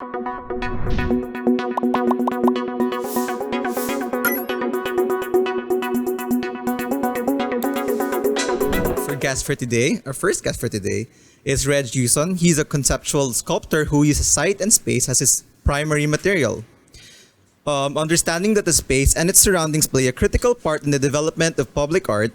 Our first guest for today, is Reg Yuson. He's a conceptual sculptor who uses site and space as his primary material. Understanding that the space and its surroundings play a critical part in the development of public art,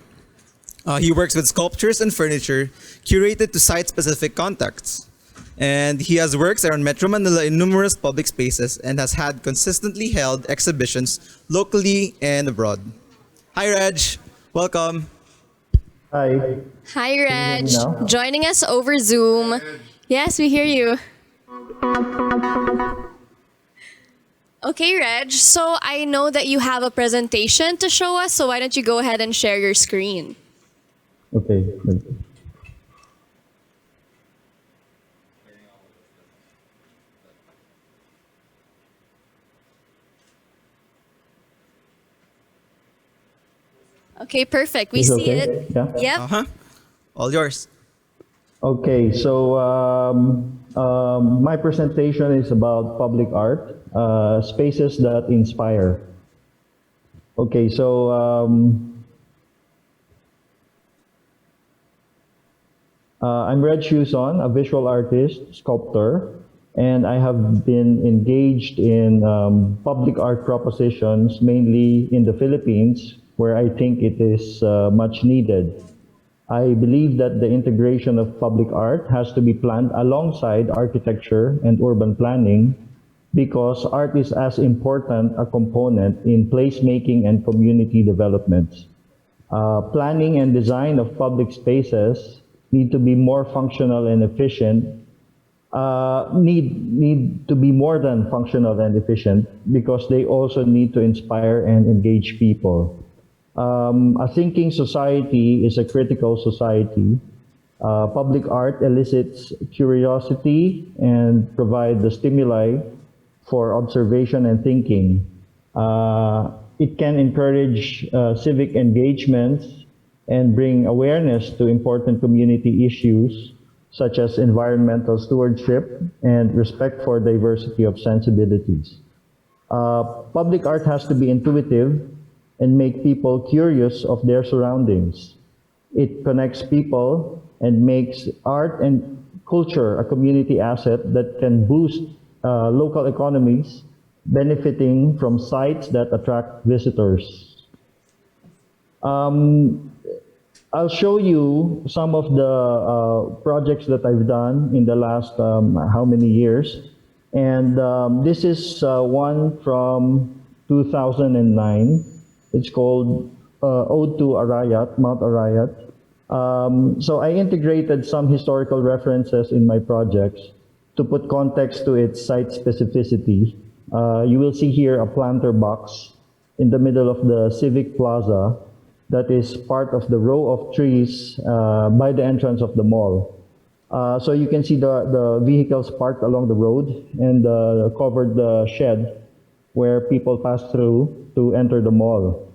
he works with sculptures and furniture curated to site-specific contexts. And he has works around Metro Manila in numerous public spaces and has had consistently held exhibitions locally and abroad. Hi, Reg. Welcome. Hi. Hi, Reg. Now? Joining us over Zoom. Yes, we hear you. Okay, Reg. So I know that you have a presentation to show us, so why don't you go ahead and share your screen? Okay. Okay, perfect. We Is see okay? it. Yeah. Yep. Uh-huh. All yours. Okay, so my presentation is about public art, spaces that inspire. Okay, so I'm Reg Yuson, a visual artist, sculptor, and I have been engaged in public art propositions, mainly in the Philippines, where I think it is much needed. I believe that the integration of public art has to be planned alongside architecture and urban planning because art is as important a component in placemaking and community development. Planning and design of public spaces need to be more functional and efficient, need to be more than functional and efficient because they also need to inspire and engage people. A thinking society is a critical society. Public art elicits curiosity and provides the stimuli for observation and thinking. It can encourage civic engagements and bring awareness to important community issues such as environmental stewardship and respect for diversity of sensibilities. Public art has to be intuitive and make people curious of their surroundings. It connects people and makes art and culture a community asset that can boost local economies, benefiting from sites that attract visitors. I'll show you some of the projects that I've done in the last how many years. And this is one from 2009. It's called Ode to Arayat, Mount Arayat. So I integrated some historical references in my projects to put context to its site specificity. You will see here a planter box in the middle of the Civic Plaza that is part of the row of trees by the entrance of the mall. So you can see the vehicles parked along the road and covered the shed where people pass through to enter the mall.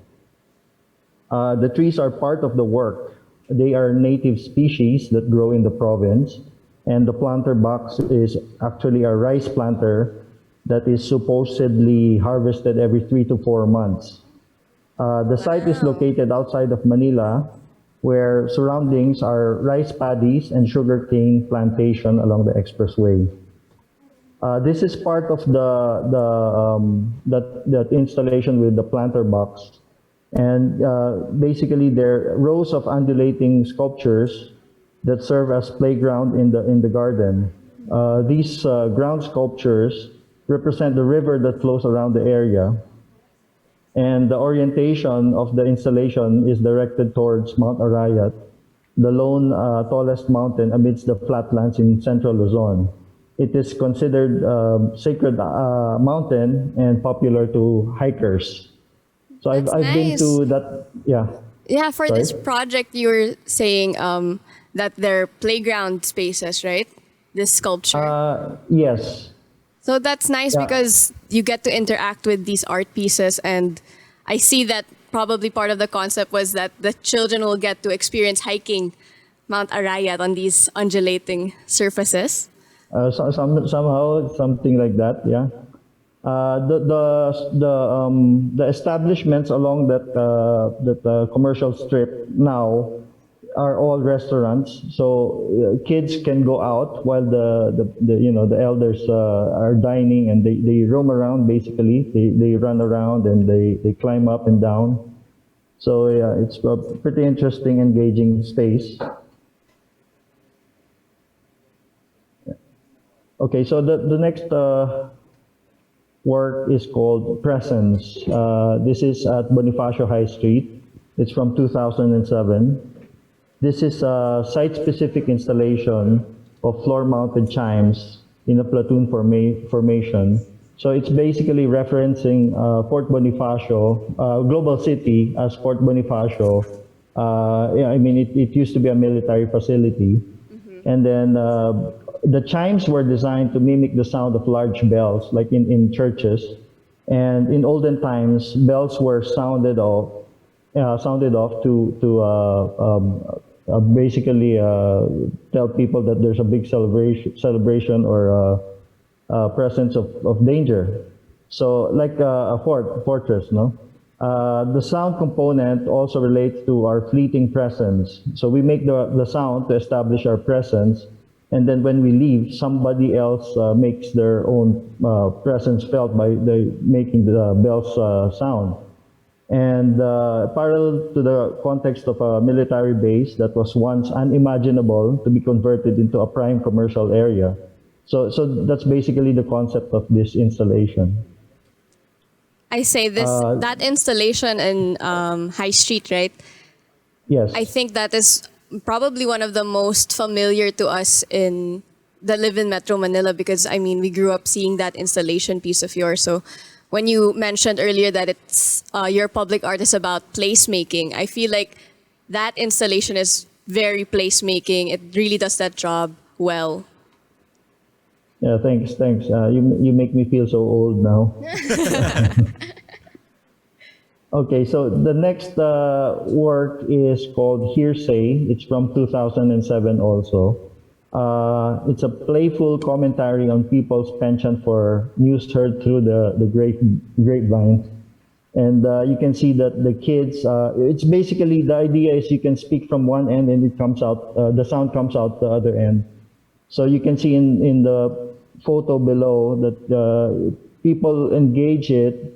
The trees are part of the work. They are native species that grow in the province, and the planter box is actually a rice planter that is supposedly harvested every 3 to 4 months. The site is located outside of Manila, where surroundings are rice paddies and sugarcane plantation along the expressway. This is part of that installation with the planter box. And basically, there are rows of undulating sculptures that serve as playground in the garden. These ground sculptures represent the river that flows around the area. And the orientation of the installation is directed towards Mount Arayat, the lone tallest mountain amidst the flatlands in central Luzon. It is considered a sacred mountain and popular to hikers. So I've been to that, yeah. Yeah, for Sorry? this project, you were saying that they're playground spaces, right? This sculpture. Yes. So that's nice Yeah. because you get to interact with these art pieces, and I see that probably part of the concept was that the children will get to experience hiking Mount Arayat on these undulating surfaces. Somehow something like that, yeah. The establishments along that commercial strip now are all restaurants. So kids can go out while the elders are dining, and they roam around basically. They run around and they climb up and down. So yeah, it's a pretty interesting, engaging space. Okay, so the next work is called Presence. This is at Bonifacio High Street. It's from 2007. This is a site-specific installation of floor-mounted chimes in a platoon formation. So it's basically referencing Fort Bonifacio, global city as Fort Bonifacio. Yeah, I mean, it used to be a military facility. And then the chimes were designed to mimic the sound of large bells, like in churches. And in olden times, bells were sounded off to basically tell people that there's a big celebration or presence of danger. So like a fortress, no? The sound component also relates to our fleeting presence. So we make the sound to establish our presence, and then when we leave, somebody else makes their own presence felt by making the bells sound. And parallel to the context of a military base that was once unimaginable to be converted into a prime commercial area. So that's basically the concept of this installation. I say that installation in High Street, right? Yes. I think that is probably one of the most familiar to us in the live in Metro Manila, because I mean we grew up seeing that installation piece of yours. So when you mentioned earlier that it's your public art is about placemaking, I feel like that installation is very placemaking. It really does that job well. Yeah, thanks. You make me feel so old now. Okay, so the next work is called Hearsay. It's from 2007 also. It's a playful commentary on people's penchant for news heard through the grapevine. And you can see that the kids, it's basically, the idea is you can speak from one end and it comes out, the sound comes out the other end. So you can see in the photo below that people engage it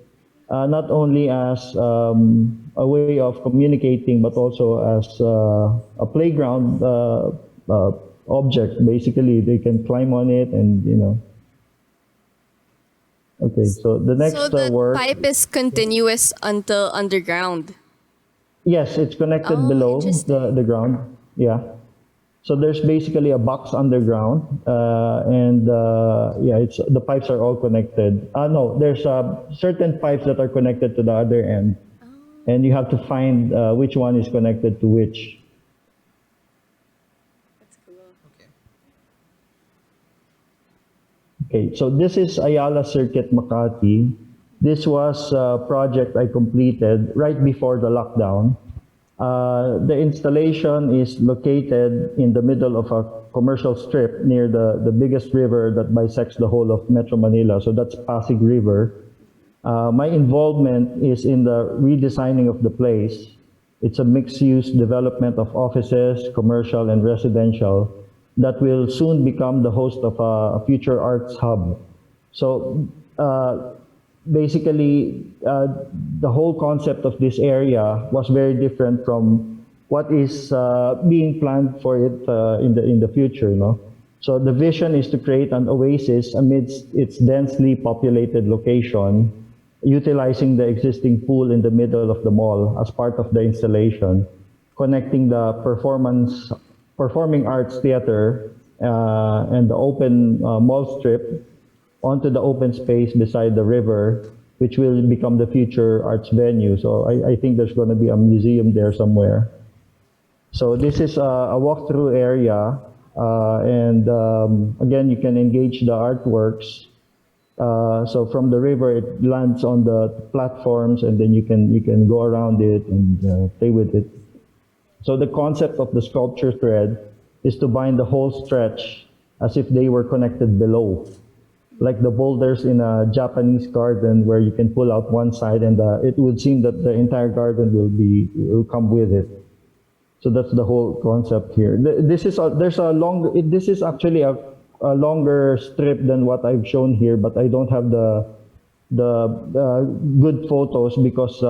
not only as a way of communicating, but also as a playground object. Basically, they can climb on it and, you know. Okay, so the next work. Pipe is continuous until underground. Yes, it's connected below the ground. Yeah. So there's basically a box underground, and yeah, the pipes are all connected. No, there's certain pipes that are connected to the other end, and you have to find which one is connected to which. That's cool. Okay, so this is Ayala Circuit Makati. This was a project I completed right before the lockdown. The installation is located in the middle of a commercial strip near the biggest river that bisects the whole of Metro Manila. So that's Pasig River. My involvement is in the redesigning of the place. It's a mixed-use development of offices, commercial and residential, that will soon become the host of a future arts hub. So basically, the whole concept of this area was very different from what is being planned for it in the future. No? So the vision is to create an oasis amidst its densely populated location, utilizing the existing pool in the middle of the mall as part of the installation, connecting the performing arts theater and the open mall strip onto the open space beside the river, which will become the future arts venue. So I think there's going to be a museum there somewhere. So this is a walkthrough area, and again, you can engage the artworks. So from the river, it lands on the platforms, and then you can go around it and play with it. So the concept of the sculpture thread is to bind the whole stretch as if they were connected below, like the boulders in a Japanese garden where you can pull out one side and it would seem that the entire garden will come with it. So that's the whole concept here. This is this is actually a longer strip than what I've shown here, but I don't have the good photos because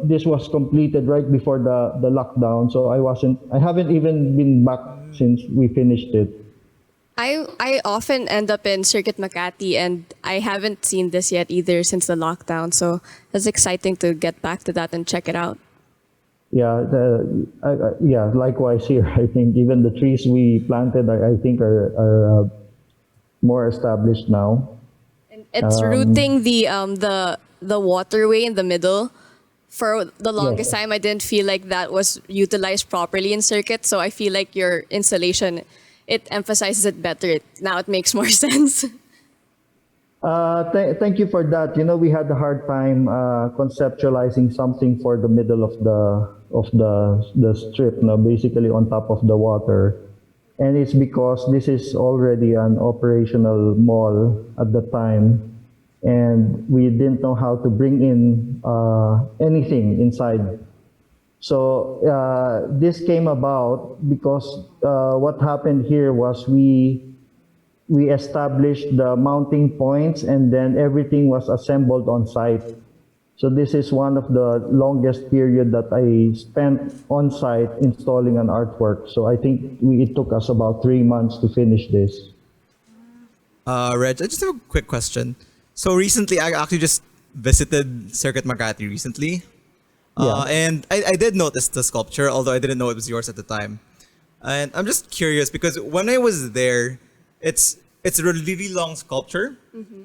this was completed right before the lockdown, so I haven't even been back since we finished it. I often end up in Circuit Makati, and I haven't seen this yet either since the lockdown. So it's exciting to get back to that and check it out. Yeah, likewise here. I think even the trees we planted, I think are more established now. And it's routing the waterway in the middle. For the longest time, I didn't feel like that was utilized properly in Circuit. So I feel like your installation, it emphasizes it better. Now it makes more sense. Thank you for that. We had a hard time conceptualizing something for the middle of the strip, basically on top of the water. And it's because this is already an operational mall at the time, and we didn't know how to bring in anything inside. So this came about because what happened here was we established the mounting points, and then everything was assembled on site. So this is one of the longest period that I spent on site installing an artwork. So I think it took us about 3 months to finish this. Reg, I just have a quick question. So recently, I actually just visited Circuit Makati recently. And I did notice the sculpture, although I didn't know it was yours at the time. And I'm just curious because when I was there, it's a really long sculpture.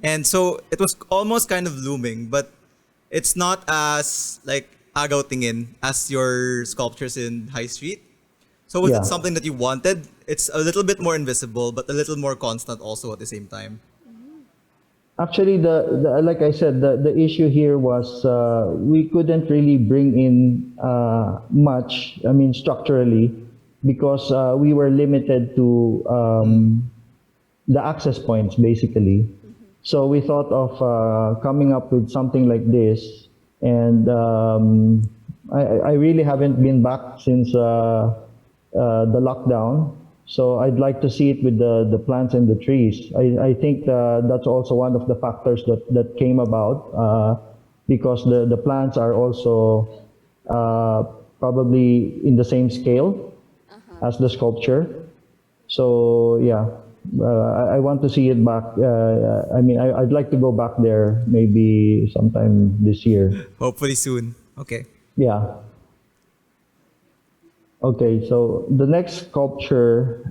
And so it was almost kind of looming, but it's not as like agaw tingin as your sculptures in High Street. So was it something that you wanted? It's a little bit more invisible, but a little more constant also at the same time. Actually, like I said, the issue here was we couldn't really bring in much, structurally, because we were limited to the access points, basically. So we thought of coming up with something like this, and I really haven't been back since the lockdown. So I'd like to see it with the plants and the trees. I think that's also one of the factors that came about because the plants are also probably in the same scale as the sculpture. So yeah, I want to see it back. I'd like to go back there maybe sometime this year. Hopefully soon. Okay. Yeah. Okay, so the next sculpture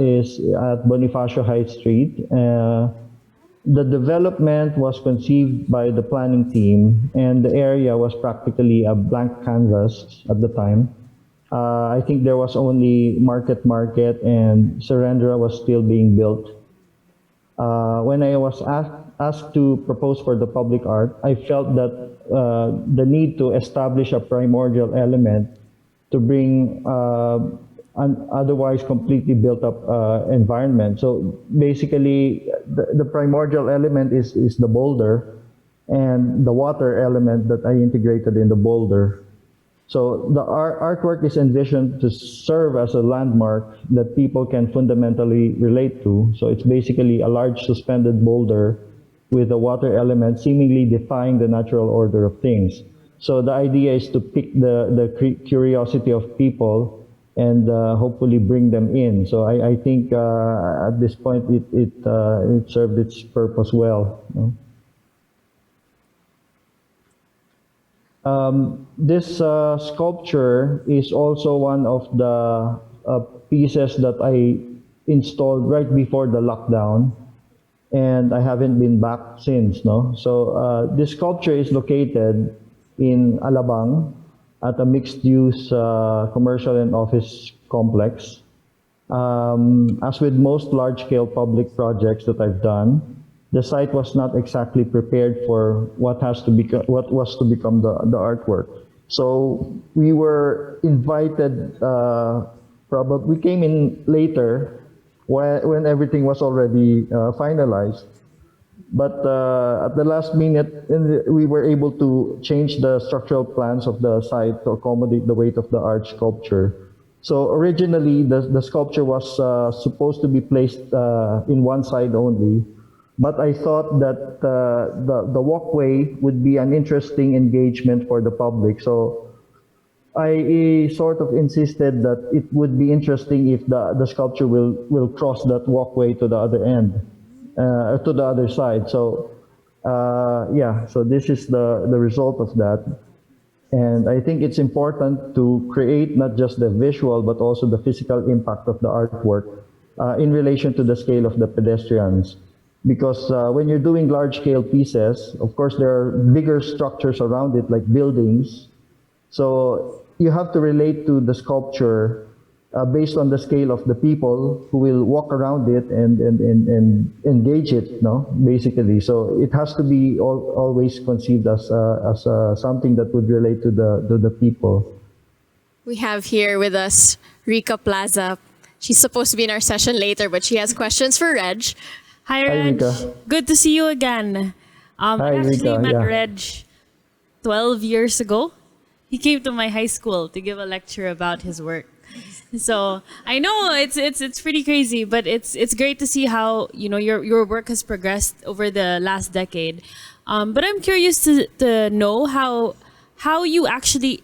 is at Bonifacio High Street. The development was conceived by the planning team, and the area was practically a blank canvas at the time. I think there was only Market, and Serendra was still being built. When I was asked to propose for the public art, I felt that the need to establish a primordial element to bring an otherwise completely built up environment. So basically, the primordial element is the boulder, and the water element that I integrated in the boulder. So the artwork is envisioned to serve as a landmark that people can fundamentally relate to. So it's basically a large suspended boulder with a water element seemingly defying the natural order of things. So the idea is to pick the curiosity of people and hopefully bring them in. So I think at this point it served its purpose well. This sculpture is also one of the pieces that I installed right before the lockdown, and I haven't been back since. So this sculpture is located in Alabang at a mixed-use commercial and office complex. As with most large-scale public projects that I've done, the site was not exactly prepared for what was to become the artwork. So we were invited. We came in later, when everything was already finalized. But at the last minute, we were able to change the structural plans of the site to accommodate the weight of the arch sculpture. So originally, the sculpture was supposed to be placed in one side only, but I thought that the walkway would be an interesting engagement for the public. So I sort of insisted that it would be interesting if the sculpture will cross that walkway to the other end, to the other side. So yeah, so this is the result of that. And I think it's important to create not just the visual, but also the physical impact of the artwork in relation to the scale of the pedestrians. Because when you're doing large-scale pieces, of course, there are bigger structures around it, like buildings. So you have to relate to the sculpture based on the scale of the people who will walk around it and engage it, no? Basically. So it has to be always conceived as something that would relate to the people. We have here with us Rika Plaza. She's supposed to be in our session later, but she has questions for Reg. Hi, Hi, Reg. Rika. Good to see you again. Hi, I actually Rika. met Yeah. Reg 12 years ago. He came to my high school to give a lecture about his work. So I know it's pretty crazy, but it's great to see how your work has progressed over the last decade. But I'm curious to know how you actually.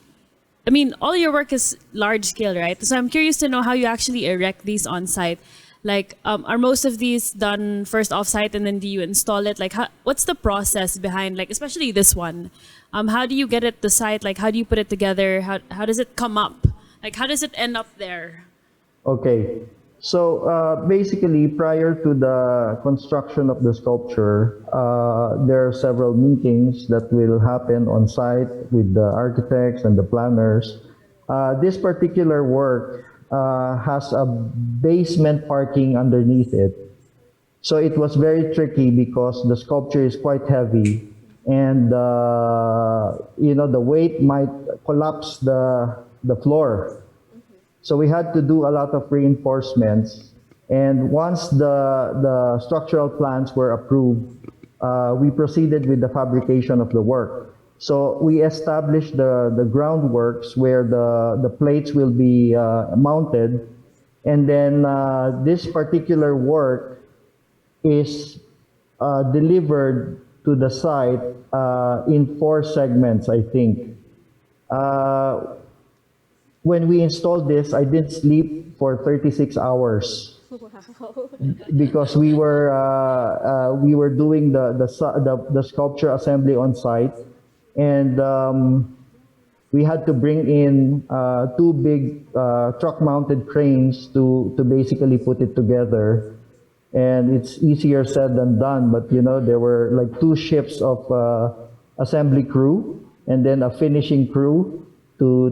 I mean, all your work is large scale, right? So I'm curious to know how you actually erect these on site. Like, are most of these done first off site and then do you install it? Like, what's the process behind, like, especially this one? How do you get it to site? Like, how do you put it together? How does it come up? Like, how does it end up there? Okay. So basically, prior to the construction of the sculpture, there are several meetings that will happen on site with the architects and the planners. This particular work has a basement parking underneath it. So it was very tricky because the sculpture is quite heavy and the weight might collapse the floor. So we had to do a lot of reinforcements. And once the structural plans were approved, we proceeded with the fabrication of the work. So we established the groundworks where the plates will be mounted. And then this particular work is delivered to the site in 4 segments, I think. When we installed this, I didn't sleep for 36 hours. Wow. Because we were doing the sculpture assembly on site, and we had to bring in 2 big truck-mounted cranes to basically put it together. And it's easier said than done, but there were like 2 shifts of assembly crew and then a finishing crew to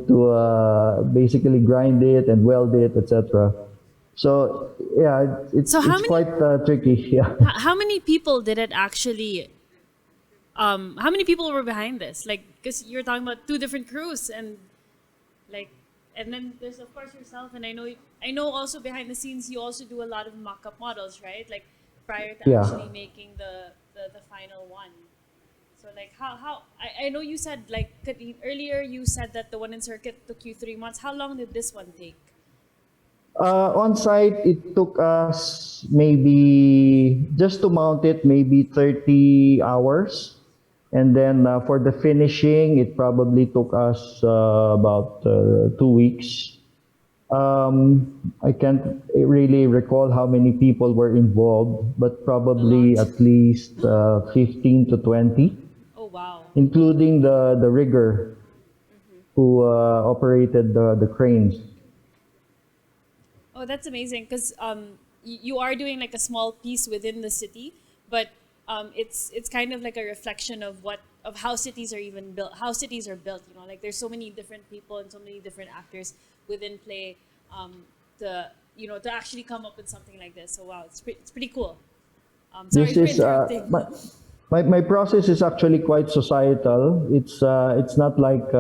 basically grind it and weld it, etc. So yeah, it's quite tricky. Yeah. How many people did it actually? How many people were behind this? Like, because you're talking about 2 different crews, and then there's of course yourself, and I know also behind the scenes you also do a lot of mock-up models, right? Like prior to actually making the final one. So like how I know you said like earlier you said that the one in circuit took you 3 months. How long did this one take? On site, it took us maybe just to mount it, maybe 30 hours. And then for the finishing, it probably took us about 2 weeks. I can't really recall how many people were involved, but probably at least 15 to 20. Oh, wow. Including the rigger who operated the cranes. Oh, that's amazing, because you are doing like a small piece within the city, but it's kind of like a reflection of how cities are even built, how cities are built. Like there's so many different people and so many different actors within play to actually come up with something like this. So wow, it's pretty cool. Sorry This for is interrupting. my process is actually quite societal. It's not like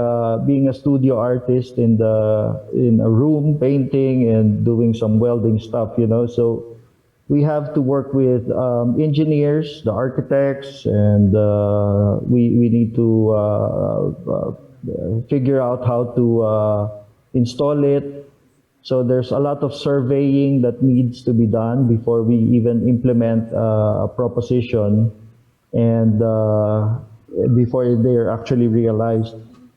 being a studio artist in a room painting and doing some welding stuff. So we have to work with engineers, the architects, and we need to figure out how to install it. So there's a lot of surveying that needs to be done before we even implement a proposition and before they're actually realized.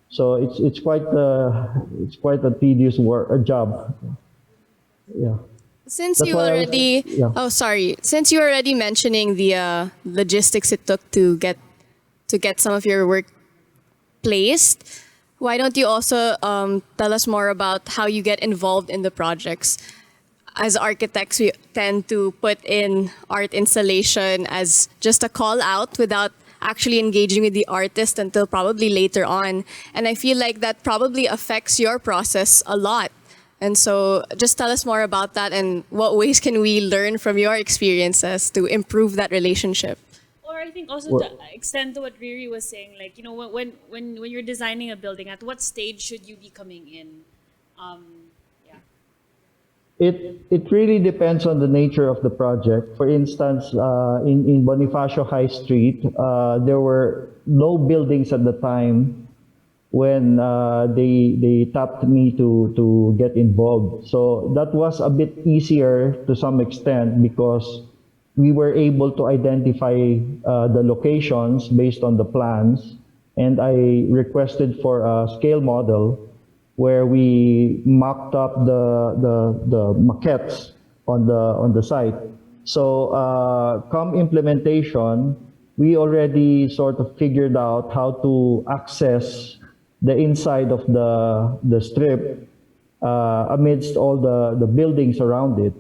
So it's quite a tedious work, a job. Yeah. Since That's you why already, yeah. oh sorry, since you already mentioning the logistics it took to get some of your work placed, why don't you also tell us more about how you get involved in the projects? As architects, we tend to put in art installation as just a call out without actually engaging with the artist until probably later on. And I feel like that probably affects your process a lot. And so just tell us more about that and what ways can we learn from your experiences to improve that relationship? Or I think also to extend to what Riri was saying, like, you know, when you're designing a building, at what stage should you be coming in? Yeah. It really depends on the nature of the project. For instance, in Bonifacio High Street, there were no buildings at the time when they tapped me to get involved. So that was a bit easier to some extent because we were able to identify the locations based on the plans, and I requested for a scale model where we mocked up the maquettes on the site. So come implementation, we already sort of figured out how to access the inside of the strip amidst all the buildings around it.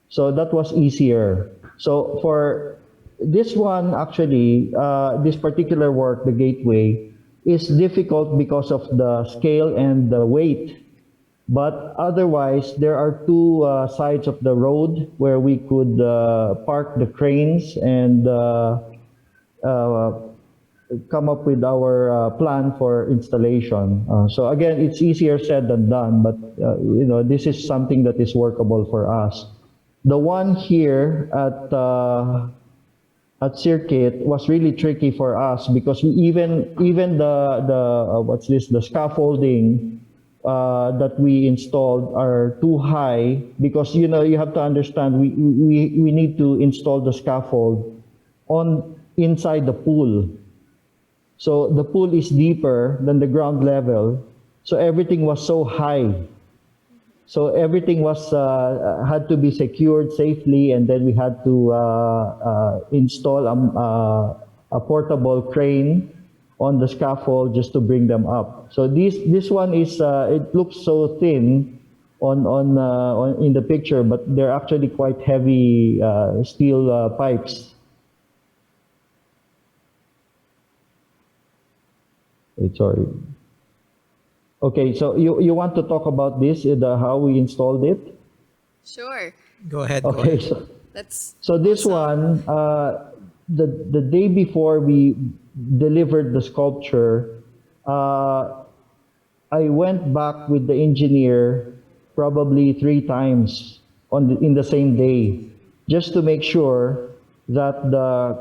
So that was easier. So for this one, actually, this particular work, the gateway, is difficult because of the scale and the weight. But otherwise, there are two sides of the road where we could park the cranes and come up with our plan for installation. So again, it's easier said than done, but you know, this is something that is workable for us. The one here at Circuit was really tricky for us because even the what's this, the scaffolding that we installed are too high because, you know, you have to understand we need to install the scaffold on inside the pool. So the pool is deeper than the ground level, so everything was so high. So everything was had to be secured safely, and then we had to install a portable crane on the scaffold just to bring them up. So this one is it looks so thin on in the picture, but they're actually quite heavy steel pipes. Sorry. Okay, so you want to talk about this, how we installed it? Sure. Go ahead. Okay, so this one, the day before we delivered the sculpture, I went back with the engineer probably 3 times in the same day, just to make sure that the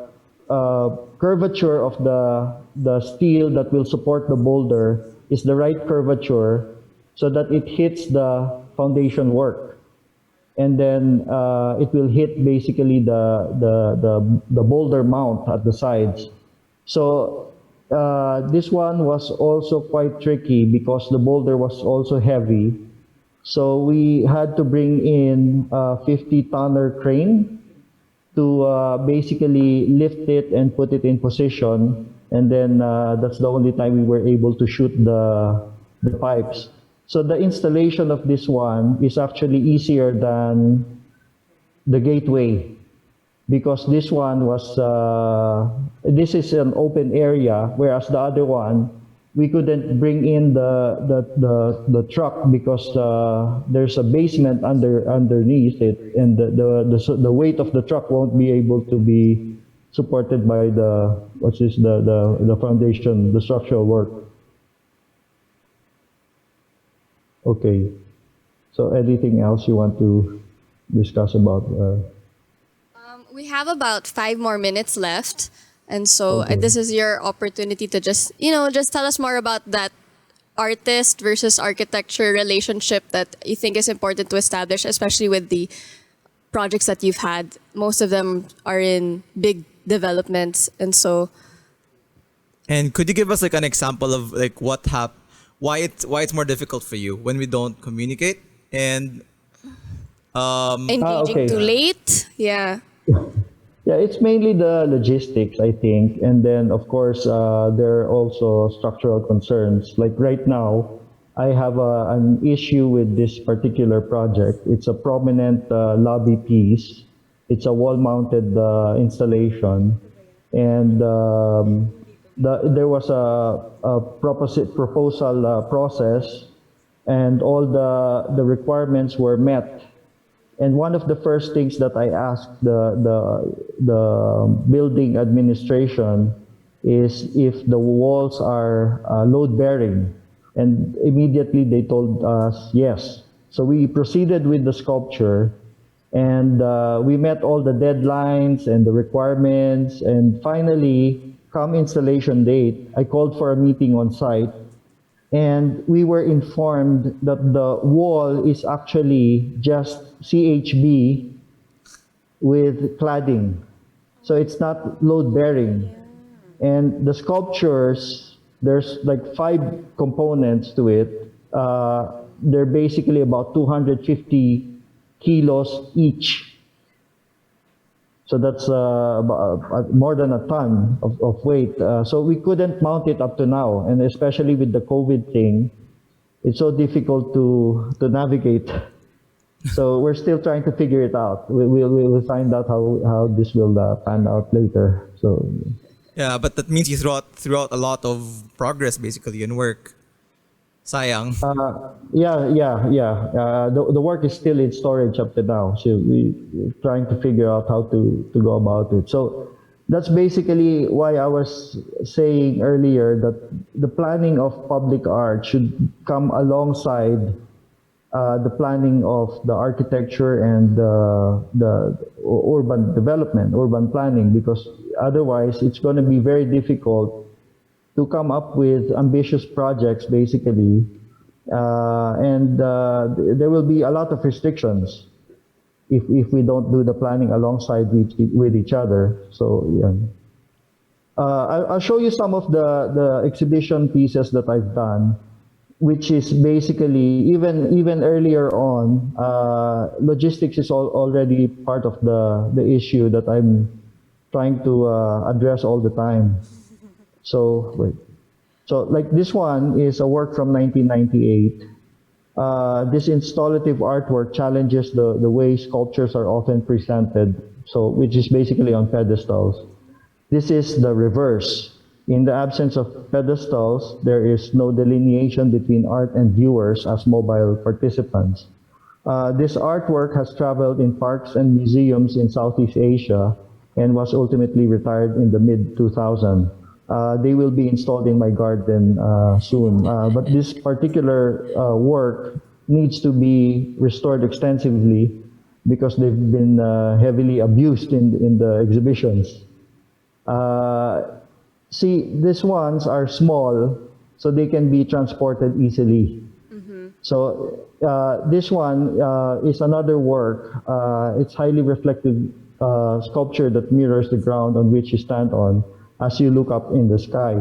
curvature of the steel that will support the boulder is the right curvature so that it hits the foundation work. And then it will hit basically the boulder mount at the sides. So this one was also quite tricky because the boulder was also heavy. So we had to bring in a 50-tonner crane to basically lift it and put it in position. And then that's the only time we were able to shoot the pipes. So the installation of this one is actually easier than the gateway because this one was, this is an open area, whereas the other one, we couldn't bring in the truck because there's a basement underneath it, and the weight of the truck won't be able to be supported by the foundation, the structural work. Okay, so anything else you want to discuss about? We have about 5 more minutes left. And so Okay. this is your opportunity to just, just tell us more about that artist versus architecture relationship that you think is important to establish, especially with the projects that you've had. Most of them are in big developments. And so, And could you give us like an example of like why it's more difficult for you when we don't communicate and engaging okay. too late. Yeah. Yeah, it's mainly the logistics, I think. And then, of course, there are also structural concerns. Like right now, I have an issue with this particular project. It's a prominent lobby piece. It's a wall-mounted installation. And there was a proposal process, and all the requirements were met. And one of the first things that I asked the building administration is if the walls are load bearing, and immediately they told us yes. So we proceeded with the sculpture, and we met all the deadlines and the requirements, and finally, come installation date, I called for a meeting on site. And we were informed that the wall is actually just CHB with cladding. So it's not load bearing. And the sculptures, there's like 5 components to it. They're basically about 250 kilos each. So that's about more than a ton of weight. So we couldn't mount it up to now, and especially with the COVID thing, it's so difficult to navigate. So we're still trying to figure it out. We'll find out how this will pan out later. So yeah, but that means you throughout a lot of progress basically in work. Sayang. The work is still in storage up to now. So we're trying to figure out how to go about it. So that's basically why I was saying earlier that the planning of public art should come alongside the planning of the architecture and the urban development, urban planning, because otherwise it's going to be very difficult to come up with ambitious projects, basically, and there will be a lot of restrictions if we don't do the planning alongside with each other. So yeah, I'll show you some of the exhibition pieces that I've done, which is basically even earlier on. Logistics is already part of the issue that I'm trying to address all the time. So wait. So like this one is a work from 1998. This installative artwork challenges the way sculptures are often presented, so which is basically on pedestals. This is the reverse. In the absence of pedestals, there is no delineation between art and viewers as mobile participants. This artwork has traveled in parks and museums in Southeast Asia and was ultimately retired in the mid-2000s. They will be installed in my garden soon. But this particular work needs to be restored extensively because they've been heavily abused in the exhibitions. See, these ones are small, so they can be transported easily. So this one is another work. It's highly reflective sculpture that mirrors the ground on which you stand on as you look up in the sky.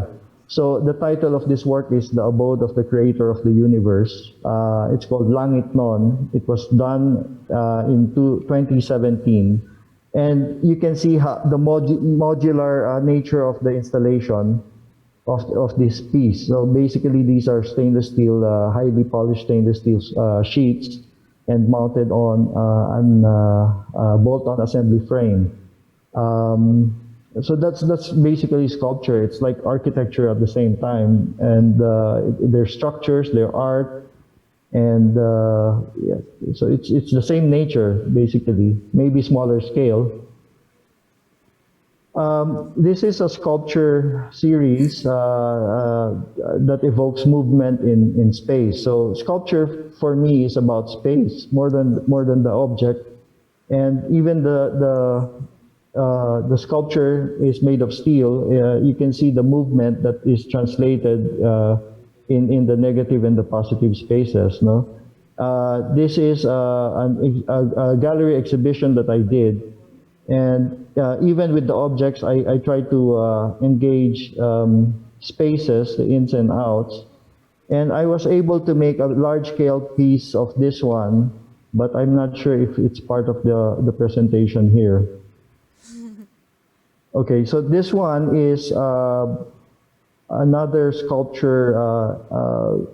So the title of this work is The Abode of the Creator of the Universe. It's called Langit Non. It was done in 2017. And you can see how the modular nature of the installation of this piece. So basically these are stainless steel, highly polished stainless steel sheets and mounted on a bolt-on assembly frame. So that's basically sculpture. It's like architecture at the same time, and their structures, their art, and yeah. So it's the same nature basically, maybe smaller scale. This is a sculpture series that evokes movement in space. So sculpture for me is about space more than the object, and even the sculpture is made of steel, you can see the movement that is translated in the negative and the positive spaces. No, this is a gallery exhibition that I did, and even with the objects, I try to engage spaces, the ins and outs, and I was able to make a large-scale piece of this one, but I'm not sure if it's part of the presentation here. Okay, so this one is another sculpture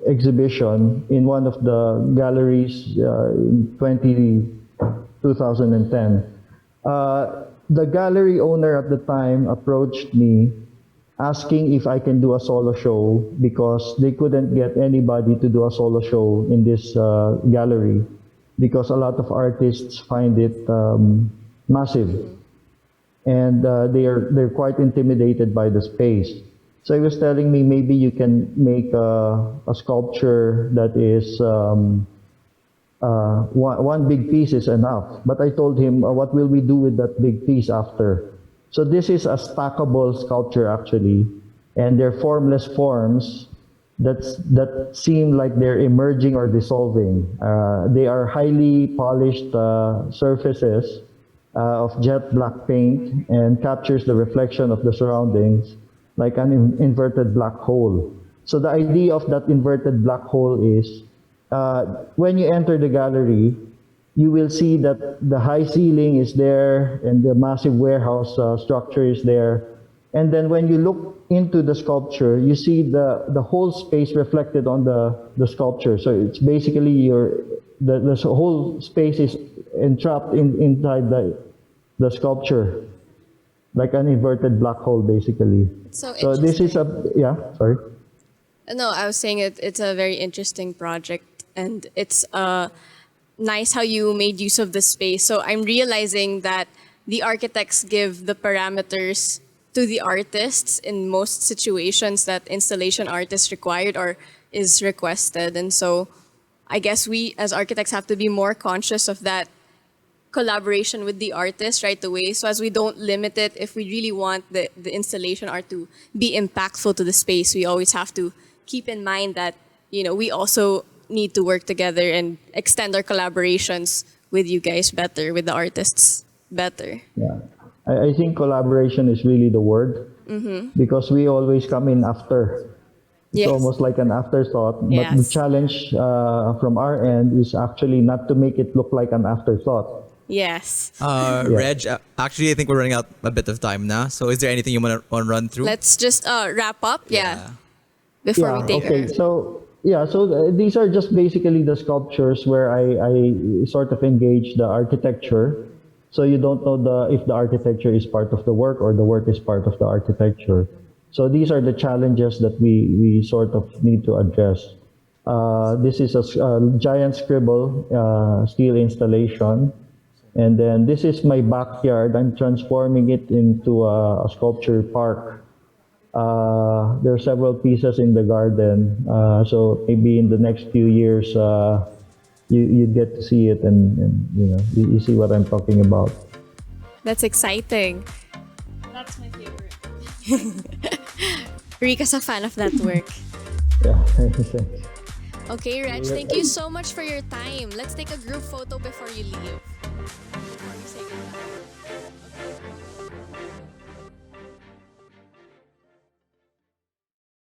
exhibition in one of the galleries in 2010. The gallery owner at the time approached me asking if I can do a solo show because they couldn't get anybody to do a solo show in this gallery because a lot of artists find it massive. And they're quite intimidated by the space. So he was telling me maybe you can make a sculpture that is one big piece is enough. But I told him, what will we do with that big piece after? So this is a stackable sculpture actually, and they're formless forms that seem like they're emerging or dissolving. They are highly polished surfaces of jet black paint and captures the reflection of the surroundings like an inverted black hole. So the idea of that inverted black hole is when you enter the gallery, you will see that the high ceiling is there and the massive warehouse structure is there. And then when you look into the sculpture, you see the whole space reflected on the sculpture. So it's basically the whole space is entrapped inside the sculpture, like an inverted black hole, basically. So this is sorry. No, I was saying it's a very interesting project, and it's nice how you made use of the space. So I'm realizing that the architects give the parameters to the artists in most situations that installation artists required or is requested. And so I guess we as architects have to be more conscious of that collaboration with the artist right away, so as we don't limit it. If we really want the installation art to be impactful to the space, we always have to keep in mind that, we also need to work together and extend our collaborations with you guys better, with the artists better. Yeah, I think collaboration is really the word, because we always come in after. It's almost like an afterthought, but the challenge from our end is actually not to make it look like an afterthought. Yes. Reg, actually, I think we're running out a bit of time now. So is there anything you want to run through? Let's just wrap up. Before we take okay. So these are just basically the sculptures where I sort of engage the architecture. So you don't know if the architecture is part of the work or the work is part of the architecture. So these are the challenges that we sort of need to address. This is a giant scribble steel installation. And then this is my backyard. I'm transforming it into a sculpture park. There are several pieces in the garden. So maybe in the next few years, you get to see it and you see what I'm talking about. That's exciting. That's my favorite. Rika's a fan of that work. Yeah. Okay, Reg, thank you so much for your time. Let's take a group photo before you leave.